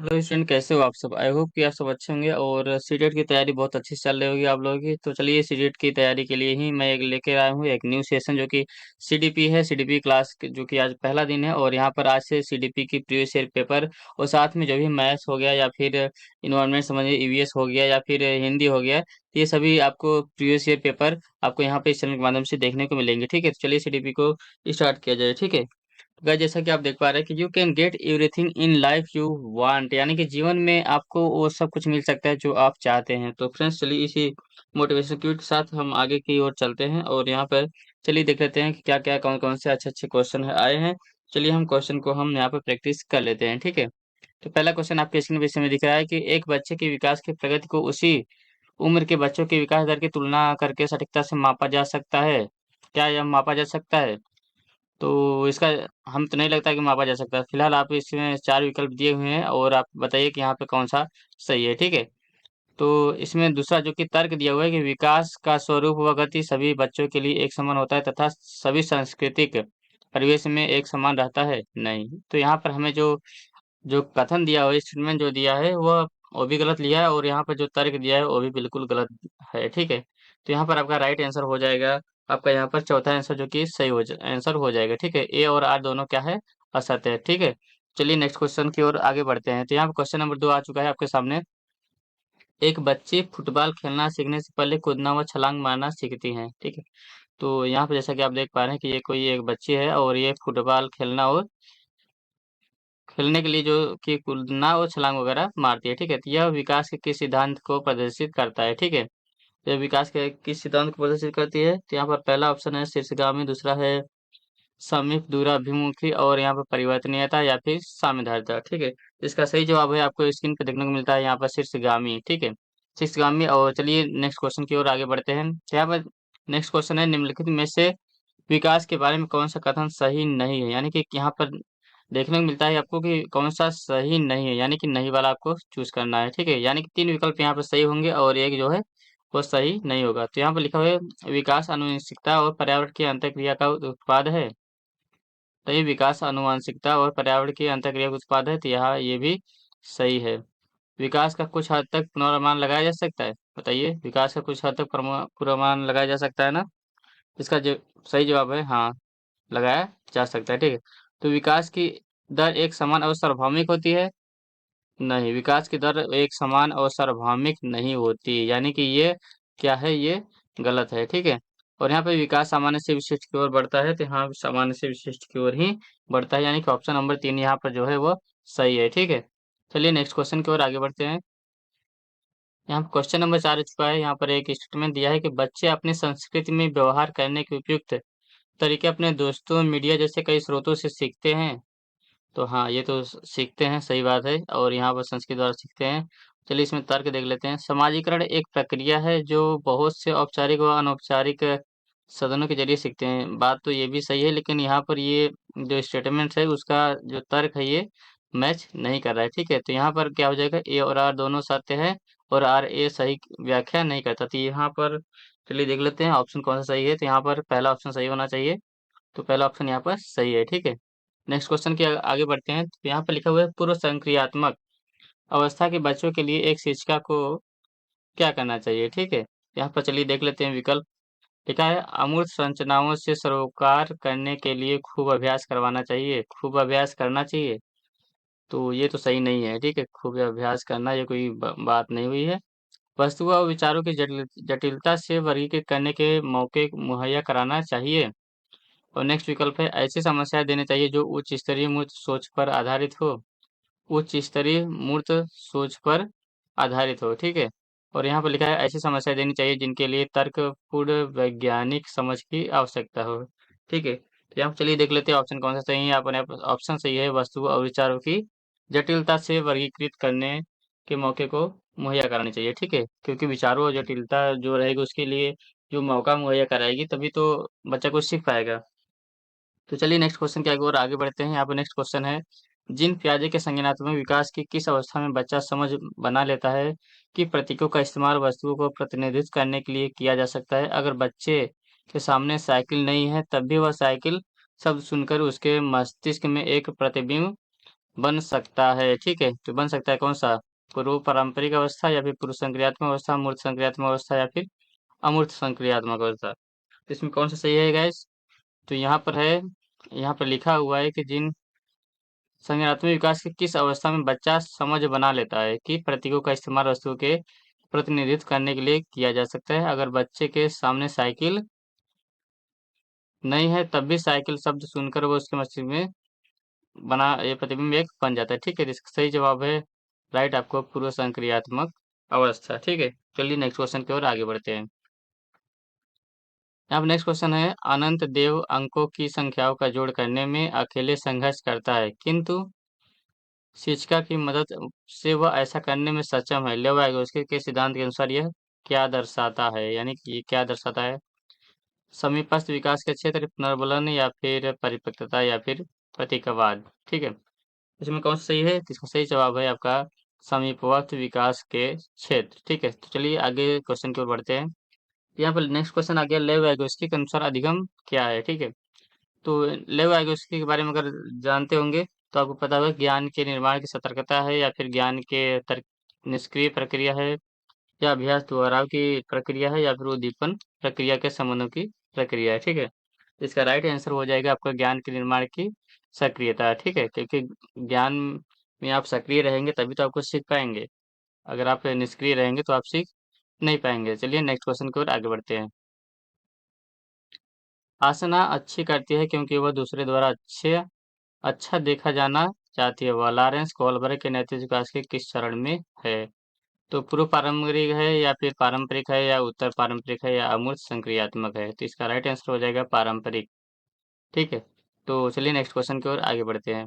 Hello student, कैसे हो आप सब? आई होप कि आप सब अच्छे होंगे और सीटेट की तैयारी बहुत अच्छी से चल रही होगी आप लोगों की। तो चलिए, सीटेट की तैयारी के लिए ही मैं एक लेकर आया हूँ एक न्यू सेशन, जो कि सीडीपी है। सीडीपी क्लास जो कि आज पहला दिन है और यहाँ पर आज से सीडीपी की प्रीवियस ईयर पेपर और साथ में जो भी मैथ्स हो गया या फिर इन्वायरमेंट समझिए, ईवीएस हो गया या फिर हिंदी हो गया, तो ये सभी आपको प्रीवियस ईयर पेपर आपको यहाँ पे इस चैनल के माध्यम से देखने को मिलेंगे। ठीक है, तो चलिए सीडीपी को स्टार्ट किया जाए। ठीक है, गाइस, जैसा कि आप देख पा रहे हैं कि you can get everything in life you want, यानी कि जीवन में आपको वो सब कुछ मिल सकता है जो आप चाहते हैं। तो फ्रेंड्स, चलिए इसी मोटिवेशन क्यूट के साथ हम आगे की ओर चलते हैं और यहाँ पर चलिए देख लेते हैं कि क्या क्या कौन कौन से अच्छे अच्छे क्वेश्चन आए हैं। चलिए हम क्वेश्चन को हम यहाँ पर प्रैक्टिस कर लेते हैं। ठीक है, तो पहला क्वेश्चन आपके स्क्रीन पे इस समय दिख रहा है कि एक बच्चे के विकास की प्रगति को उसी उम्र के बच्चों के विकास दर की तुलना करके सटीकता से मापा जा सकता है। क्या यह मापा जा सकता है? तो इसका हम तो नहीं लगता कि मापा जा सकता है। फिलहाल आप इसमें 4 विकल्प दिए हुए हैं और आप बताइए कि यहाँ पे कौन-सा सही है, ठीक है? तो इसमें दूसरा जो कि तर्क दिया हुआ है कि विकास का स्वरूप व गति सभी बच्चों के लिए एक समान होता है तथा सभी सांस्कृतिक परिवेश में एक समान रहता है, नहीं। तो यहाँ पर हमें जो जो कथन दिया हुआ है, स्टेटमेंट जो दिया है वो भी गलत लिया है और यहाँ पर जो तर्क दिया है वो भी बिल्कुल गलत है, ठीक है? तो यहाँ पर आपका राइट आंसर हो जाएगा, आपका यहाँ पर चौथा आंसर जो कि सही आंसर हो जाएगा, ठीक है? ए और आर दोनों क्या है? असत्य है, ठीक है? चलिए नेक्स्ट क्वेश्चन की ओर आगे बढ़ते हैं। तो यहाँ पे क्वेश्चन नंबर 2 आ चुका है आपके सामने। एक बच्ची फुटबॉल खेलना सीखने से पहले कूदना व छलांग मारना सीखती है, ठीक है? तो यहाँ पे जैसा कि आप देख पा रहे हैं कि ये कोई एक बच्ची है और ये फुटबॉल खेलना और खेलने के लिए जो कि कूदना और छलांग वगैरह मारती है, ठीक है? तो यह विकास के किस सिद्धांत को प्रदर्शित करता है, ठीक है? यह विकास के किस सिद्धांत को प्रदर्शित करती है? तो यहाँ पर पहला ऑप्शन है शीर्षगामी, दूसरा है समीप दूराभिमुखी और यहाँ पर परिवर्तनीयता या फिर साम्यधारिता, ठीक है? इसका सही जवाब है आपको स्क्रीन पे देखने को मिलता है यहाँ पर शीर्षगामी, ठीक है? शीर्षगामी। और चलिए नेक्स्ट क्वेश्चन की ओर आगे बढ़ते हैं। तो यहाँ पर नेक्स्ट क्वेश्चन है, निम्नलिखित में से विकास के बारे में कौन सा कथन सही नहीं है? यानी कि यहाँ पर देखने को मिलता है आपको कि कौन सा सही नहीं है, यानी कि नहीं वाला आपको चूज करना है, ठीक है? यानी कि 3 विकल्प यहाँ पर सही होंगे और एक जो है वो सही नहीं होगा। तो यहाँ पर लिखा हुआ है विकास आनुवंशिकता और पर्यावरण की अंतःक्रिया का उत्पाद है। तो ये विकास आनुवंशिकता और पर्यावरण की अंतःक्रिया का उत्पाद है, तो यहाँ ये भी सही है। विकास का कुछ हद तक पूर्वानुमान लगाया जा सकता है? बताइए, विकास का कुछ हद तक पूर्वानुमान लगाया जा सकता है ना? इसका जो सही जवाब है हाँ, लगाया जा सकता है, ठीक है? तो विकास की दर एक समान और सार्वभौमिक होती है? नहीं, विकास की दर एक समान और सार्वभौमिक नहीं होती, यानी कि ये क्या है? ये गलत है, ठीक है? और यहाँ पे विकास सामान्य से विशिष्ट की ओर बढ़ता है, तो यहाँ सामान्य से विशिष्ट की ओर ही बढ़ता है, यानी कि ऑप्शन नंबर 3 यहाँ पर जो है वो सही है, ठीक है? चलिए नेक्स्ट क्वेश्चन की ओर आगे बढ़ते हैं। यहाँ पे क्वेश्चन नंबर 4 आ चुका है। यहाँ पर एक स्टेटमेंट दिया है कि बच्चे अपनी संस्कृति में व्यवहार करने के उपयुक्त तरीके अपने दोस्तों, मीडिया जैसे कई स्रोतों से सीखते हैं। तो हाँ, ये तो सीखते हैं, सही बात है और यहाँ पर संस्कृत द्वारा सीखते हैं। चलिए इसमें तर्क देख लेते हैं। समाजीकरण एक प्रक्रिया है जो बहुत से औपचारिक व अनौपचारिक साधनों के जरिए सीखते हैं। बात तो ये भी सही है, लेकिन यहाँ पर ये जो स्टेटमेंट है उसका जो तर्क है ये मैच नहीं कर रहा है, ठीक है? तो यहाँ पर क्या हो जाएगा, ए और आर दोनों सत्य है और आर ए सही व्याख्या नहीं करता। तो यहाँ पर चलिए देख लेते हैं ऑप्शन कौन सा सही है। तो यहाँ पर पहला ऑप्शन सही होना चाहिए, तो पहला ऑप्शन यहाँ पर सही है, ठीक है? नेक्स्ट क्वेश्चन के आगे बढ़ते हैं। तो यहाँ पर लिखा हुआ है पूर्व संक्रियात्मक अवस्था के बच्चों के लिए एक शिक्षिका को क्या करना चाहिए, ठीक है? यहाँ पर चलिए देख लेते हैं विकल्प। लिखा है अमूर्त संरचनाओं से सरोकार करने के लिए खूब अभ्यास करवाना चाहिए, खूब अभ्यास करना चाहिए। तो ये तो सही नहीं है, ठीक है? खूब अभ्यास करना ये कोई बात नहीं हुई है। वस्तुओं और विचारों की जटिलता से वर्गीकृत करने के मौके मुहैया कराना चाहिए। और नेक्स्ट विकल्प है ऐसी समस्याएं देनी चाहिए जो उच्च स्तरीय मूर्त सोच पर आधारित हो, उच्च स्तरीय मूर्त सोच पर आधारित हो, ठीक है? और यहाँ पर लिखा है ऐसी समस्या देनी चाहिए जिनके लिए तर्कपूर्ण वैज्ञानिक समझ की आवश्यकता हो, ठीक है? तो यहाँ पर चलिए देख लेते हैं ऑप्शन कौन सा सही है। आपने ऑप्शन सही है, वस्तु और विचारों की जटिलता से वर्गीकृत करने के मौके को मुहैया करानी चाहिए, ठीक है? क्योंकि विचारों और जटिलता जो रहेगी उसके लिए जो मौका मुहैया कराएगी तभी तो बच्चा कुछ सीख पाएगा। तो चलिए नेक्स्ट क्वेश्चन की ओर आगे बढ़ते हैं। यहाँ पर नेक्स्ट क्वेश्चन है, जिन पियाजे के संज्ञानात्मक विकास की किस अवस्था में बच्चा समझ बना लेता है कि प्रतीकों का इस्तेमाल वस्तुओं को प्रतिनिधित्व करने के लिए किया जा सकता है? अगर बच्चे के सामने साइकिल नहीं है तब भी वह साइकिल शब्द सुनकर उसके मस्तिष्क में एक प्रतिबिंब बन सकता है, ठीक है। तो बन सकता है कौन सा? पूर्व पारंपरिक अवस्था या फिर पूर्व संक्रियात्मक अवस्था, मूर्त संक्रियात्मक अवस्था या फिर अमूर्त संक्रियात्मक अवस्था। तो इसमें कौन सा सही है गाइस? तो यहाँ पर है, यहाँ पर लिखा हुआ है कि जिन संज्ञानात्मक विकास की किस अवस्था में बच्चा समझ बना लेता है कि प्रतीकों का इस्तेमाल वस्तु के प्रतिनिधित्व करने के लिए किया जा सकता है। अगर बच्चे के सामने साइकिल नहीं है तब भी साइकिल शब्द सुनकर वो उसके मस्तिष्क में बना ये प्रतिबिंब एक बन जाता है, ठीक है। तो इसका सही जवाब है राइट आपको पूर्व संक्रियात्मक अवस्था, ठीक है। चलिए नेक्स्ट क्वेश्चन की ओर आगे बढ़ते हैं। यहाँ पर नेक्स्ट क्वेश्चन है, अनंत देव अंकों की संख्याओं का जोड़ करने में अकेले संघर्ष करता है किंतु शिक्षिका की मदद से वह ऐसा करने में सक्षम है। लेव वाइगोत्स्की के सिद्धांत के अनुसार यह क्या दर्शाता है, यानी कि ये क्या दर्शाता है? समीपस्थ विकास के क्षेत्र, पुनर्बलन या फिर परिपक्वता या फिर प्रतीकवाद, ठीक है। इसमें कौन सा सही है? तो इसका सही जवाब है आपका समीपवर्ती विकास के क्षेत्र, ठीक है। तो चलिए आगे क्वेश्चन की ओर बढ़ते हैं। यहाँ पर नेक्स्ट क्वेश्चन आ गया, लेव वाइगोत्स्की के अनुसार अधिगम क्या है, ठीक है। तो लेव वाइगोत्स्की के बारे में अगर जानते होंगे तो आपको पता होगा ज्ञान के निर्माण की सतर्कता है या फिर ज्ञान के तर्क निष्क्रिय प्रक्रिया है या अभ्यास दोहराव की प्रक्रिया है या फिर उद्दीपन प्रक्रिया के संबंधों की प्रक्रिया है, ठीक है। इसका राइट आंसर हो जाएगा आपका ज्ञान के निर्माण की सक्रियता, ठीक है। क्योंकि ज्ञान में आप सक्रिय रहेंगे तभी तो आपको सीख पाएंगे। अगर आप निष्क्रिय रहेंगे तो आप सीख नहीं पाएंगे। चलिए नेक्स्ट क्वेश्चन की ओर आगे बढ़ते हैं। आसना अच्छी करती है क्योंकि वह दूसरे द्वारा अच्छा देखा जाना चाहती है। वह लॉरेंस कोहलबर्ग के नैतिक विकास के किस चरण में है? तो पूर्व पारंपरिक है या फिर पारंपरिक है या उत्तर पारंपरिक है या अमूर्त संक्रियात्मक है? तो इसका राइट आंसर हो जाएगा पारंपरिक, ठीक है। तो चलिए नेक्स्ट क्वेश्चन की ओर आगे बढ़ते हैं।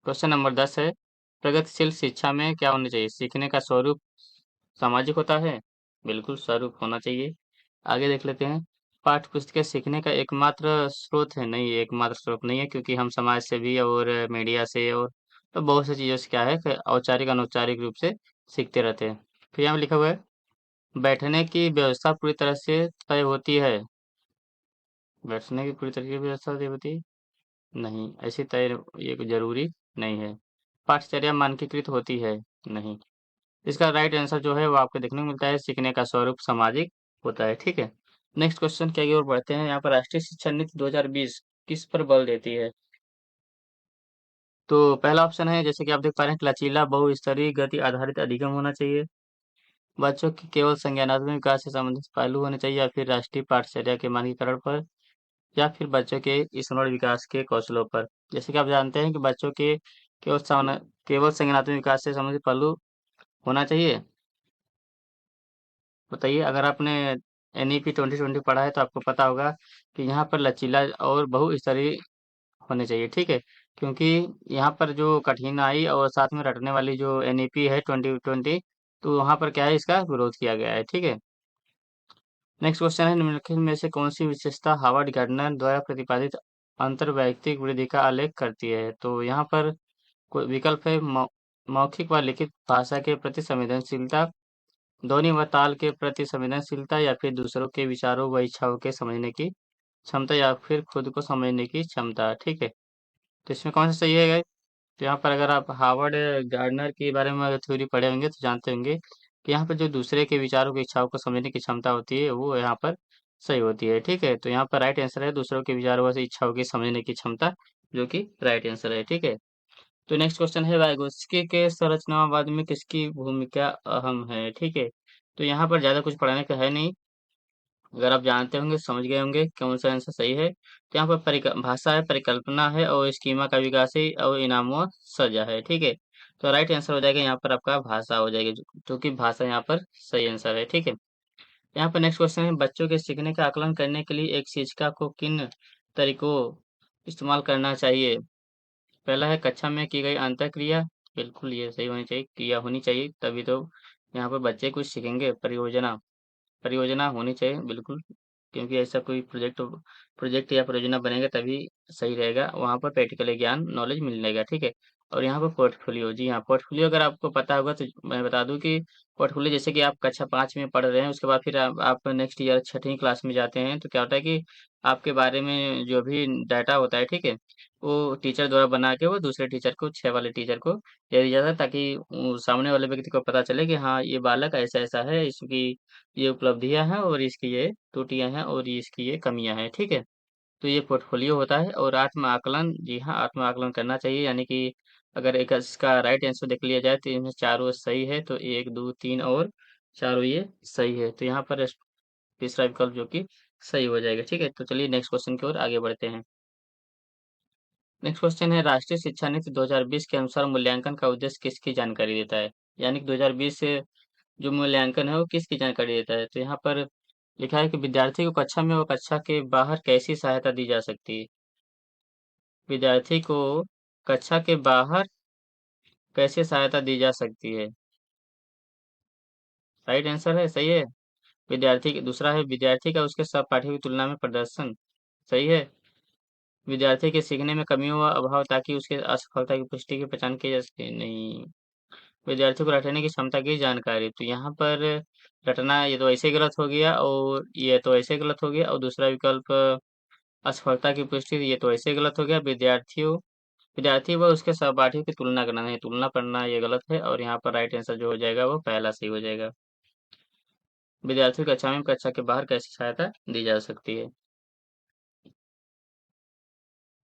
क्वेश्चन नंबर 10 है, प्रगतिशील शिक्षा में क्या होना चाहिए? सीखने का स्वरूप सामाजिक होता है? बिल्कुल स्वरूप होना चाहिए। आगे देख लेते हैं। पाठ्य पुस्तकें सीखने का एकमात्र स्रोत है? नहीं, ये एकमात्र स्रोत नहीं है, क्योंकि हम समाज से भी और मीडिया से और तो बहुत सी चीज़ों से क्या है कि औपचारिक अनौपचारिक रूप से सीखते रहते हैं। फिर यहाँ पे लिखा हुआ है, बैठने की व्यवस्था पूरी तरह से तय होती है। बैठने की पूरी तरह की व्यवस्था तय होती है? नहीं, ऐसी तय ये कोई जरूरी नहीं है। पाठचर्या मानकीकृत होती है? नहीं। इसका राइट आंसर जो है वो आपको देखने को मिलता है, सीखने का स्वरूप सामाजिक होता है, ठीक है। नेक्स्ट क्वेश्चन की ओर बढ़ते हैं। यहाँ पर राष्ट्रीय शिक्षा नीति 2020 किस पर बल देती है? तो पहला ऑप्शन है, जैसे कि आप देख पा रहे हैं, कि लचीला बहुस्तरीय गति आधारित अधिगम होना चाहिए, बच्चों की केवल संज्ञानात्मक विकास से संबंधित पहलू होने चाहिए, या फिर राष्ट्रीय पाठचर्या के मानकीकरण पर, या फिर बच्चों के स्मरण विकास के कौशलों पर। जैसे कि आप जानते हैं कि बच्चों के केवल संज्ञानात्मक विकास से संबंधित पहलू होना चाहिए। बताइए, अगर आपने एनईपी 2020 पढ़ा है तो आपको पता होगा कि यहाँ पर लचीला और बहुस्तरीय होने चाहिए, ठीक है। क्योंकि यहाँ पर जो कठिनाई और साथ में रटने वाली जो एनईपी है 2020, तो वहाँ पर क्या है, इसका विरोध किया गया है, ठीक है। नेक्स्ट क्वेश्चन है, निम्नलिखित में से कौन सी विशेषता हार्वर्ड गार्डनर द्वारा प्रतिपादित अंतर्वैयक्तिक वृद्धि का आलेख करती है? तो यहाँ पर कोई विकल्प है, मौखिक व लिखित भाषा के प्रति संवेदनशीलता, ध्वनि व ताल के प्रति संवेदनशीलता, या फिर दूसरों के विचारों व इच्छाओं के समझने की क्षमता, या फिर खुद को समझने की क्षमता, ठीक है। तो इसमें कौन सा सही है गाइस? तो यहाँ पर अगर आप हार्वर्ड गार्डनर के बारे में अगर थ्योरी पढ़े होंगे तो जानते होंगे कि यहाँ पर जो दूसरे के विचारों की इच्छाओं को समझने की क्षमता होती है वो यहाँ पर सही होती है, ठीक है। तो यहाँ पर राइट आंसर है दूसरों के विचारों व इच्छाओं की समझने की क्षमता, जो कि राइट आंसर है, ठीक है। तो नेक्स्ट क्वेश्चन है, वाइगोत्स्की के संरचनावाद में किसकी भूमिका अहम है, ठीक है। तो यहाँ पर ज्यादा कुछ पढ़ाने का है नहीं, अगर आप जानते होंगे समझ गए होंगे कौन सा आंसर सही है। तो यहाँ पर भाषा है, परिकल्पना है और स्कीमा का विकास है और इनाम सजा है, ठीक है। तो राइट आंसर हो जाएगा यहाँ पर आपका भाषा हो जाएगी, जो कि भाषा यहाँ पर सही आंसर है, ठीक है। यहाँ पर नेक्स्ट क्वेश्चन है, बच्चों के सीखने का आकलन करने के लिए एक शिक्षिका को किन तरीकों इस्तेमाल करना चाहिए? पहला है कक्षा में की गई अंतःक्रिया, बिल्कुल ये सही होनी चाहिए, क्रिया होनी चाहिए, तभी तो यहाँ पर बच्चे कुछ सीखेंगे। परियोजना परियोजना होनी चाहिए बिल्कुल, क्योंकि ऐसा कोई प्रोजेक्ट प्रोजेक्ट या परियोजना बनेगा तभी सही रहेगा, वहाँ पर प्रैक्टिकली ज्ञान नॉलेज मिलेगा, ठीक है। और यहाँ पर पोर्टफोलियो, जी हाँ, पोर्टफोलियो अगर आपको पता होगा तो मैं बता दूँ कि पोर्टफोलियो जैसे कि आप कक्षा 5 में पढ़ रहे हैं, उसके बाद फिर आप नेक्स्ट ईयर छठी क्लास में जाते हैं, तो क्या होता है कि आपके बारे में जो भी डाटा होता है, ठीक है? वो टीचर द्वारा बना के वो दूसरे टीचर को, 6 वाले टीचर को दे दिया जाता है, ताकि सामने वाले व्यक्ति को पता चले कि हाँ, ये बालक ऐसा-ऐसा है, इसकी ये उपलब्धियाँ हैं और इसकी ये त्रुटियाँ हैं और ये इसकी ये कमियाँ हैं, ठीक है? तो ये पोर्टफोलियो होता है और आत्म आकलन, जी हाँ, आत्म आकलन करना चाहिए, यानी कि अगर एक इसका राइट आंसर देख लिया जाए तो इनमें चारों सही है, तो 1, 2, 3 और चारों ये सही है। तो यहाँ पर तीसरा विकल्प जो कि सही हो जाएगा, ठीक है? तो चलिए नेक्स्ट क्वेश्चन की ओर आगे बढ़ते हैं। नेक्स्ट क्वेश्चन है, राष्ट्रीय शिक्षा नीति 2020 के अनुसार मूल्यांकन का उद्देश्य किसकी जानकारी देता है? यानी कि 2020 से जो मूल्यांकन है वो किसकी जानकारी देता है? तो यहाँ पर लिखा है कि विद्यार्थी को कक्षा में व कक्षा के बाहर कैसी सहायता दी जा सकती है? विद्यार्थी को कक्षा के बाहर कैसे सहायता दी जा सकती है? राइट आंसर है, सही है। विद्यार्थी के दूसरा है, विद्यार्थी का उसके सहपाठियों की तुलना में प्रदर्शन सही है। विद्यार्थी के सीखने में कमियों व अभाव ताकि उसके असफलता की पुष्टि की पहचान की जा सके, नहीं। विद्यार्थी को रटने की क्षमता की जानकारी, तो यहाँ पर रटना ये तो ऐसे गलत हो गया और ये तो ऐसे गलत हो गया, और दूसरा विकल्प असफलता की पुष्टि, ये तो ऐसे गलत हो गया। विद्यार्थी व उसके सहपाठियों की तुलना करना, नहीं, तुलना करना ये गलत है, और यहाँ पर राइट आंसर जो हो जाएगा वो पहला सही हो जाएगा। विद्यार्थियों की कक्षा में कक्षा के बाहर कैसी सहायता दी जा सकती है?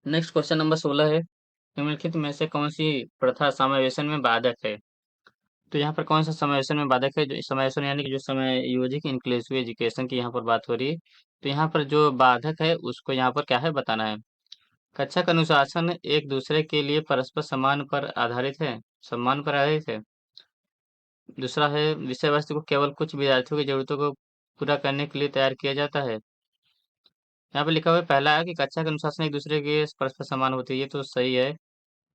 नेक्स्ट क्वेश्चन नंबर 16 है, निम्नलिखित में से कौन सी प्रथा समावेशन में बाधक है? तो यहाँ पर कौन सा समावेशन में बाधक है? जो समावेशन यानी कि जो समय योजिक इंक्लूसिव एजुकेशन की यहाँ पर बात हो रही है, तो यहाँ पर जो बाधक है उसको यहाँ पर क्या है बताना है। कक्षा का अनुशासन एक दूसरे के लिए परस्पर सम्मान पर आधारित है, सम्मान पर आधारित है। दूसरा है, विषय वस्तु को केवल कुछ विद्यार्थियों की जरूरतों को पूरा करने के लिए तैयार किया जाता है। यहाँ पे लिखा हुआ है पहला है कि कक्षा का अनुशासन एक दूसरे के परस्पर समान होती है, ये तो सही है।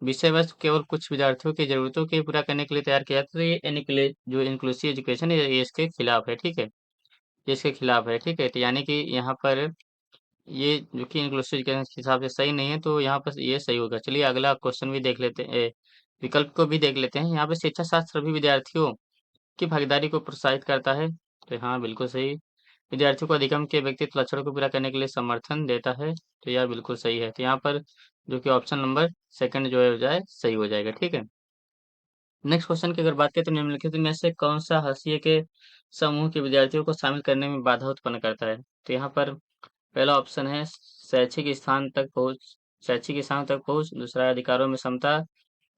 विषय वस्तु केवल कुछ विद्यार्थियों की जरूरतों के पूरा करने के लिए तैयार किया जाता है, तो ये जो इंक्लूसिव एजुकेशन है ये इसके खिलाफ है, ठीक है? ये इसके खिलाफ है, ठीक है? तो यानी कि यहाँ पर ये जो कि इंक्लूसिव एजुकेशन के हिसाब से सही नहीं है, तो यहाँ पर ये सही होगा। चलिए अगला क्वेश्चन भी देख लेते हैं, विकल्प को भी देख लेते हैं। यहाँ पे शिक्षा शास्त्र सभी विद्यार्थियों की भागीदारी को प्रोत्साहित करता है, तो हाँ बिल्कुल सही। विद्यार्थियों को अधिगम के व्यक्तित्व लक्षणों को पूरा करने के लिए समर्थन देता है, तो यह बिल्कुल सही है। तो यहाँ पर जो कि ऑप्शन नंबर सेकंड जो है हो जाए सही हो जाएगा, ठीक है। नेक्स्ट क्वेश्चन की अगर बात करें तो निम्नलिखित में से कौन सा हाशिए के समूह के विद्यार्थियों को शामिल करने में बाधा उत्पन्न करता है? तो यहाँ पर पहला ऑप्शन है शैक्षिक स्थान तक पहुँच, दूसरा है अधिकारों में समता,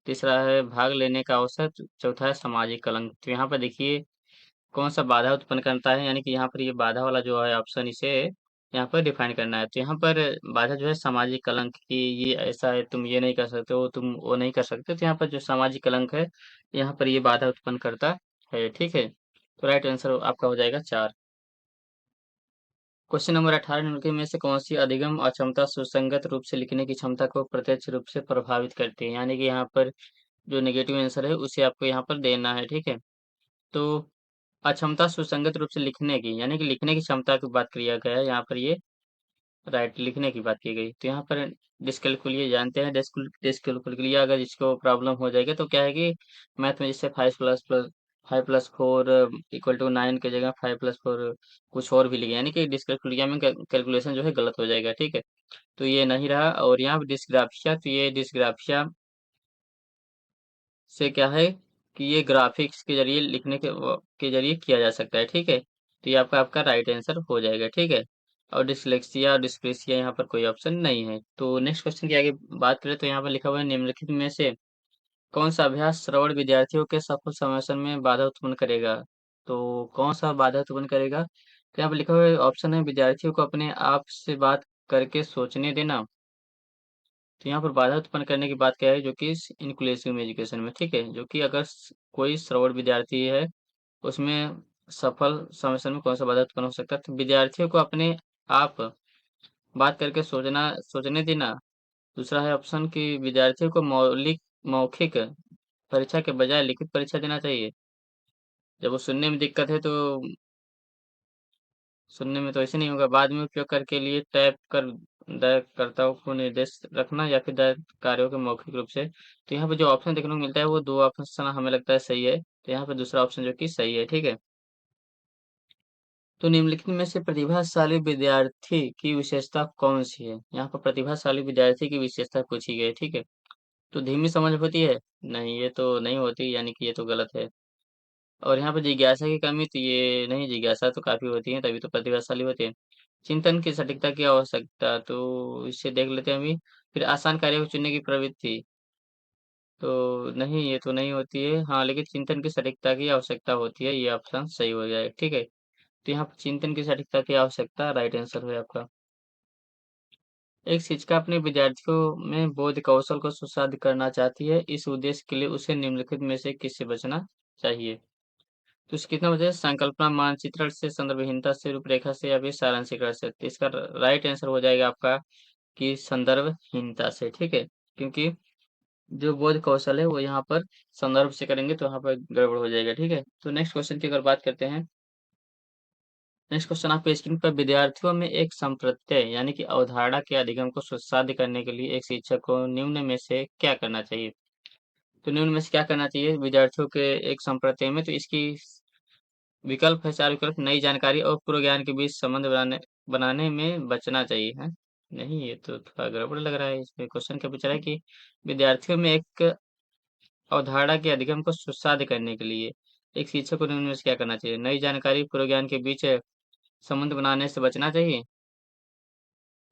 तीसरा है भाग लेने का अवसर, चौथा है सामाजिक कलंक। तो यहाँ पर देखिए कौन सा बाधा उत्पन्न करता है, यानी कि यहाँ पर ये बाधा वाला जो है ऑप्शन, इसे यहाँ पर डिफाइन करना है। तो यहाँ पर बाधा जो है सामाजिक कलंक की, ये ऐसा है, तुम ये नहीं कर सकते हो, तुम वो नहीं कर सकते, तो यहाँ पर जो सामाजिक कलंक है यहाँ पर ये बाधा उत्पन्न करता है, ठीक है? तो राइट आंसर आपका हो जाएगा 4। क्वेश्चन नंबर 18 निम्नलिखित में से कौन सी अधिगम अक्षमता सुसंगत रूप से लिखने की क्षमता को प्रत्यक्ष रूप से प्रभावित करती है? यानी कि यहाँ पर जो नेगेटिव आंसर है उसे आपको यहाँ पर देना है, ठीक है? तो अक्षमता सुसंगत रूप से लिखने की, यानी कि लिखने की क्षमता की बात किया गया है यहाँ पर, ये राइट लिखने की बात की गई। तो यहाँ पर डिस्कैलकुलिया जानते हैं, डिस्कैलकुलिया अगर इसको प्रॉब्लम हो जाएगी तो क्या है कि मैथ में जैसे 5 प्लस 4 इक्वल टू 9 की जगह 5 प्लस 4 कुछ और भी लिखे, यानी कि डिस्कैलकुलिया में कैलकुलेशन जो है गलत हो जाएगा, ठीक है? तो ये नहीं रहा, और यहाँ पर डिस्ग्राफिया, तो ये डिस्ग्राफिया से क्या है कि ये ग्राफिक्स के जरिए लिखने के जरिए किया जा सकता है, ठीक है? तो ये आपका आपका राइट आंसर हो जाएगा, ठीक है? और डिसलेक्सिया और डिस्ग्रेसिया यहाँ पर कोई ऑप्शन नहीं है। तो नेक्स्ट क्वेश्चन की आगे बात करें तो यहाँ पर लिखा हुआ है निम्नलिखित में से कौन सा अभ्यास श्रवण विद्यार्थियों के सफल समावेशन में बाधा उत्पन्न करेगा? तो कौन सा बाधा उत्पन्न करेगा? तो यहाँ पर लिखा हुआ है ऑप्शन है, विद्यार्थियों को अपने आप से बात करके सोचने देना। तो यहाँ पर बाधा उत्पन्न करने की बात क्या है, जो कि इंक्लूसिव एजुकेशन में, ठीक है? जो कि अगर कोई श्रवण विद्यार्थी है उसमें सफल समस्या में कौन सा बाधा उत्पन्न हो सकता है? तो विद्यार्थियों को अपने आप बात करके सोचने देना। दूसरा है ऑप्शन कि विद्यार्थियों को मौखिक परीक्षा के बजाय लिखित परीक्षा देना चाहिए। जब वो सुनने में दिक्कत है तो सुनने में तो ऐसे नहीं होगा। बाद में उपयोग करके लिए टैप कर दायकर्ताओं को निर्देश रखना या फिर दायर कार्यों के मौखिक रूप से। तो यहाँ पे जो ऑप्शन देखने को मिलता है वो दो ऑप्शन हमें लगता है सही है। तो यहाँ पे दूसरा ऑप्शन जो कि सही है, ठीक है। तो निम्नलिखित में से प्रतिभाशाली विद्यार्थी की विशेषता कौन सी है? यहाँ पर प्रतिभाशाली विद्यार्थी की विशेषता पूछी गई है, ठीक है। तो धीमी समझ होती है? नहीं, ये तो नहीं होती, यानी कि ये तो गलत है। और यहाँ पे जिज्ञासा की कमी, तो ये नहीं, जिज्ञासा तो काफी होती है, तभी तो प्रतिभाशाली होते हैं। चिंतन की सटीकता की आवश्यकता, तो इसे देख लेते हैं अभी। फिर आसान कार्य को चुनने की प्रवृत्ति, तो नहीं, ये तो नहीं होती है। हाँ, लेकिन चिंतन की सटीकता की आवश्यकता होती है, ये ऑप्शन सही हो जाएगा, ठीक है। तो यहाँ पर चिंतन की सटीकता की आवश्यकता राइट आंसर है आपका। एक शिक्षिका अपने विद्यार्थियों में बोध कौशल को सुसाध्य करना चाहती है। इस उद्देश्य के लिए उसे निम्नलिखित में से किससे बचना चाहिए? तो इससे कितना बचे? संकल्पना, मानचित्रण से, संदर्भहीनता से, रूपरेखा से या फिर सारांशीकरण से। तो इसका राइट आंसर हो जाएगा आपका कि संदर्भहीनता से, ठीक है। क्योंकि जो बोध कौशल है वो यहाँ पर संदर्भ से करेंगे तो यहाँ पर गड़बड़ हो जाएगा, ठीक है। तो नेक्स्ट क्वेश्चन की अगर बात करते हैं, नेक्स्ट क्वेश्चन आपके स्क्रीन पर, विद्यार्थियों में एक संप्रत्यय यानी कि अवधारणा के अधिगम को सुसाध्य करने के लिए एक शिक्षक को निम्न में से क्या करना चाहिए? तो निम्न में से क्या करना चाहिए विद्यार्थियों के एक संप्रत्यय में? तो इसकी विकल्प है, चार विकल्प। नई जानकारी और पूर्व ज्ञान के बीच संबंध बनाने बनाने में बचना चाहिए है। नहीं, ये तो थोड़ा गड़बड़ लग रहा है। इसमें क्वेश्चन क्या पूछ रहा है कि विद्यार्थियों में एक अवधारणा के अधिगम को सुसाध्य करने के लिए एक शिक्षक को निम्न में से क्या करना चाहिए? नई जानकारी पूर्व ज्ञान के बीच संबंध बनाने से बचना चाहिए।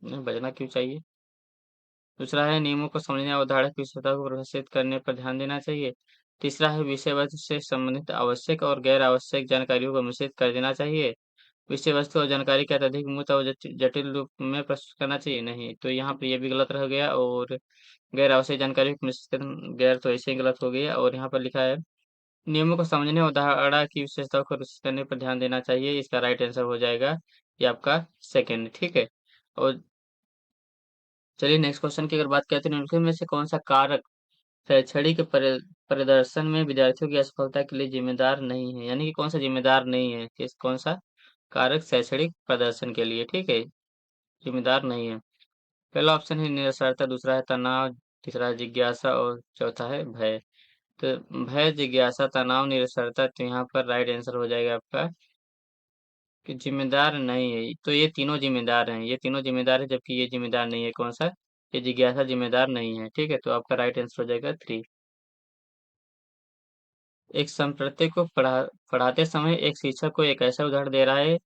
नहीं, बचना क्यों चाहिए? दूसरा है नियमों को समझने और अवधारणा की विशेषता को प्रदर्शित करने पर ध्यान देना चाहिए। तीसरा है विषय वस्तु से संबंधित आवश्यक और गैर आवश्यक जानकारियों को मिश्रित कर देना चाहिए। विषय वस्तु और जानकारी का अत्यधिक मूर्त और जटिल रूप में प्रस्तुत करना चाहिए। नहीं, तो यहाँ पे ये भी गलत रह गया। और गैर आवश्यक जानकारी को मिश्रित गैर तो ऐसे ही गलत हो गया। और यहाँ पर लिखा है नियमों को समझने और अवधारणा की विशेषताओं को प्रस्तुत करने पर ध्यान देना चाहिए। इसका राइट आंसर हो जाएगा ये आपका सेकेंड, ठीक है। और चलिए नेक्स्ट क्वेश्चन की अगर बात करते हैं, निम्नलिखित में से कौन सा कारक शैक्षणिक प्रदर्शन में विद्यार्थियों की असफलता के लिए जिम्मेदार नहीं है? यानी कि कौन सा जिम्मेदार नहीं है? किस कौन सा कारक शैक्षणिक प्रदर्शन के लिए, ठीक है, जिम्मेदार नहीं है? पहला ऑप्शन है निरक्षरता, दूसरा है तनाव, तीसरा है जिज्ञासा और चौथा है भय। तो भय, जिज्ञासा, तनाव, निरक्षरता, तो यहाँ पर राइट आंसर हो जाएगा आपका कि जिम्मेदार नहीं है। तो ये तीनों जिम्मेदार हैं, ये तीनों जिम्मेदार है, जबकि ये जिम्मेदार नहीं है। कौन सा? ये जिज्ञासा जिम्मेदार नहीं है, ठीक है। तो आपका राइट आंसर हो जाएगा थ्री। एक संप्रत्यय को पढ़ाते समय एक शिक्षक को एक ऐसा उदाहरण दे रहा है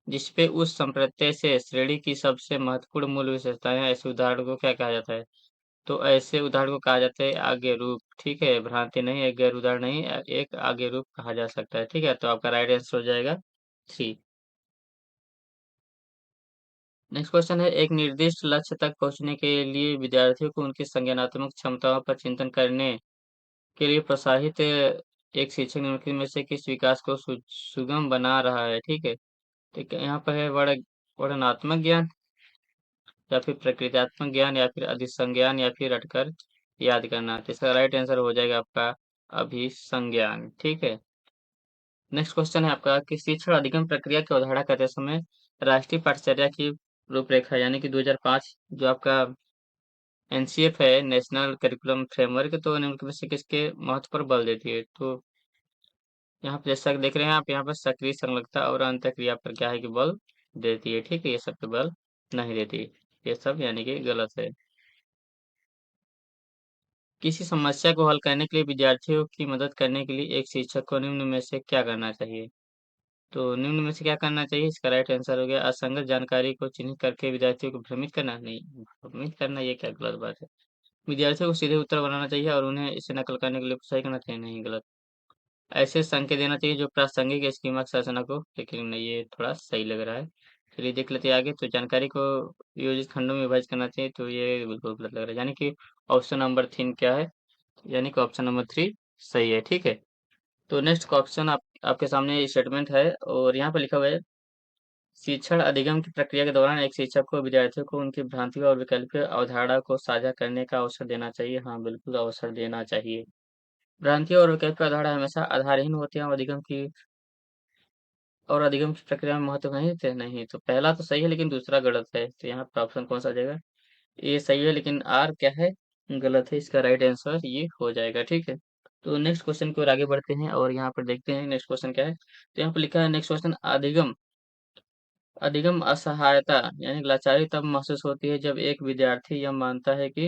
जिसपे उस संप्रत्यय से श्रेणी की सबसे महत्वपूर्ण मूल विशेषताएं हैं। ऐसे उदाहरण को क्या कहा जाता है? तो ऐसे उदाहरण को कहा जाता है आगे रूप, ठीक है। भ्रांति नहीं, एक गैर उदाहरण नहीं, एक आगे रूप कहा जा सकता है, ठीक है। तो आपका राइट आंसर हो जाएगा थ्री। नेक्स्ट क्वेश्चन है, एक निर्दिष्ट लक्ष्य तक पहुंचने के लिए विद्यार्थियों को उनकी संज्ञानात्मक क्षमताओं पर चिंतन करने के लिए प्रोत्साहित एक शिक्षक निम्नलिखित में से किस विकास को सुगम बना रहा है, ठीक है। ठीक है, यहाँ पर है वर्णनात्मक ज्ञान या फिर प्रकृत्यात्मक ज्ञान या फिर अधिसंज्ञान या फिर रटकर याद करना। तो इसका राइट आंसर हो जाएगा आपका अभिसंज्ञान, ठीक है। नेक्स्ट क्वेश्चन है आपका कि शिक्षण अधिगम प्रक्रिया की अवधारणा करते समय राष्ट्रीय पाठचर्या की रूपरेखा यानी कि 2005 जो आपका एनसीएफ है, नेशनल करिकुलम फ्रेमवर्क, तो निम्नलिखित में से किसके महत्व पर बल देती है? तो यहाँ पे जैसा कि देख रहे हैं आप, यहाँ पर सक्रिय संलग्नता और अंतःक्रिया पर क्या है कि बल देती है, ठीक है। ये सब पे बल नहीं देती। ये सब यानी कि गलत है। किसी समस्या को हल करने के लिए विद्यार्थियों की मदद करने के लिए एक शिक्षक को निम्न में से क्या करना चाहिए? तो निम्न में से क्या करना चाहिए? इसका राइट आंसर हो गया असंगत जानकारी को चिन्हित करके विद्यार्थियों को भ्रमित करना। नहीं, भ्रमित करना ये क्या गलत बात है। विद्यार्थियों को सीधे उत्तर बनाना चाहिए और उन्हें इसे नकल करने के लिए प्रोत्साहित करना चाहिए। नहीं, गलत। ऐसे संकेत देना चाहिए जो प्रासंगिक स्कीमा शासनक हो, लेकिन नहीं, ये थोड़ा सही लग रहा है। चलिए देख लेते हैं आगे। तो जानकारी को योजित खंडों में विभाजित करना चाहिए, तो ये बिल्कुल गलत लग रहा है। यानी कि ऑप्शन नंबर 3 क्या है? यानी कि ऑप्शन नंबर 3 सही है, ठीक है। तो नेक्स्ट क्वेश्चन आपके सामने स्टेटमेंट है और यहाँ पे लिखा हुआ है शिक्षण अधिगम की प्रक्रिया के दौरान एक शिक्षक को विद्यार्थियों को उनकी भ्रांति और वैकल्पिक अवधारणा को साझा करने का अवसर देना चाहिए। हाँ, बिल्कुल अवसर देना चाहिए। भ्रांति और वैकल्पिक अवधारणा हमेशा आधारहीन होती है और अधिगम की और अधिगम की प्रक्रिया में महत्व नहीं थे? नहीं, तो पहला तो सही है लेकिन दूसरा गलत है। तो यहाँ पर ऑप्शन कौन सा आ जाएगा? ए सही है लेकिन आर क्या है? गलत है। इसका राइट आंसर ये हो जाएगा, ठीक है। तो नेक्स्ट क्वेश्चन की ओर आगे बढ़ते हैं और यहाँ पर देखते हैं नेक्स्ट क्वेश्चन क्या है। तो यहाँ पर लिखा है नेक्स्ट क्वेश्चन, अधिगम अधिगम असहायता यानी लाचारी तब महसूस होती है जब एक विद्यार्थी यह मानता है कि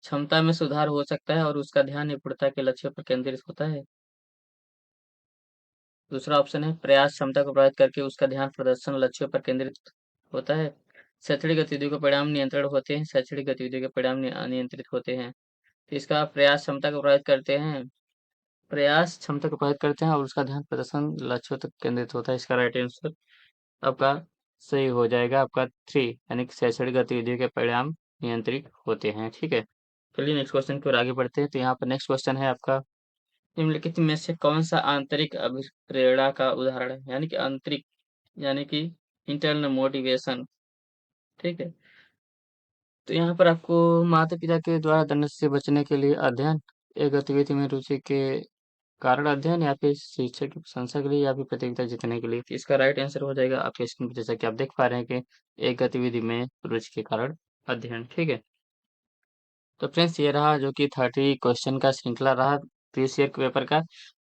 क्षमता में सुधार हो सकता है और उसका ध्यान निपुणता के लक्ष्य पर केंद्रित होता है। दूसरा ऑप्शन है प्रयास क्षमता को प्रभावित करके उसका ध्यान प्रदर्शन लक्ष्यों पर केंद्रित होता है। शैक्षणिक गतिविधियों के परिणाम नियंत्रण होते हैं, शैक्षणिक गतिविधियों के परिणाम अनियंत्रित होते हैं। तो इसका प्रयास क्षमता को प्रभावित करते हैं, प्रयास क्षमता को प्रभावित करते हैं और उसका ध्यान प्रदर्शन लक्ष्यों तक केंद्रित होता है। इसका राइट आंसर आपका सही हो जाएगा, आपका 3 यानी कि शैक्षणिक गतिविधियों के परिणाम नियंत्रित होते हैं, ठीक है। चलिए नेक्स्ट क्वेश्चन की ओर आगे बढ़ते हैं। तो यहाँ पर नेक्स्ट क्वेश्चन है आपका, निम्नलिखित में से कौन सा आंतरिक अभिप्रेरणा का उदाहरण है? यानी कि आंतरिक यानी कि इंटरनल मोटिवेशन, ठीक है। तो यहाँ पर आपको माता-पिता के द्वारा दंड से बचने के लिए अध्ययन, एक गतिविधि में रुचि के कारण अध्ययन या फिर शिक्षक की प्रशंसा के लिए या फिर प्रतियोगिता जीतने के लिए। तो इसका राइट आंसर हो जाएगा आपके स्क्रीन पे, जैसा कि आप देख पा रहे हैं कि एक गतिविधि में रुचि के कारण अध्ययन, ठीक है। तो फ्रेंड्स ये रहा जो कि 30 क्वेश्चन का श्रृंखला रहा प्रीवियस ईयर के पेपर का।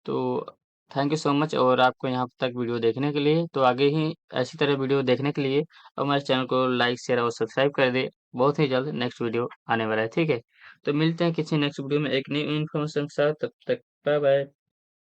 तो थैंक यू सो मच और आपको यहाँ तक वीडियो देखने के लिए। तो आगे ही ऐसी तरह वीडियो देखने के लिए हमारे चैनल को लाइक, शेयर और सब्सक्राइब कर दें। बहुत ही जल्द नेक्स्ट वीडियो आने वाला है, ठीक है। तो मिलते हैं किसी नेक्स्ट वीडियो में एक न्यू इन्फॉर्मेशन के साथ, तब तक बाय बाय।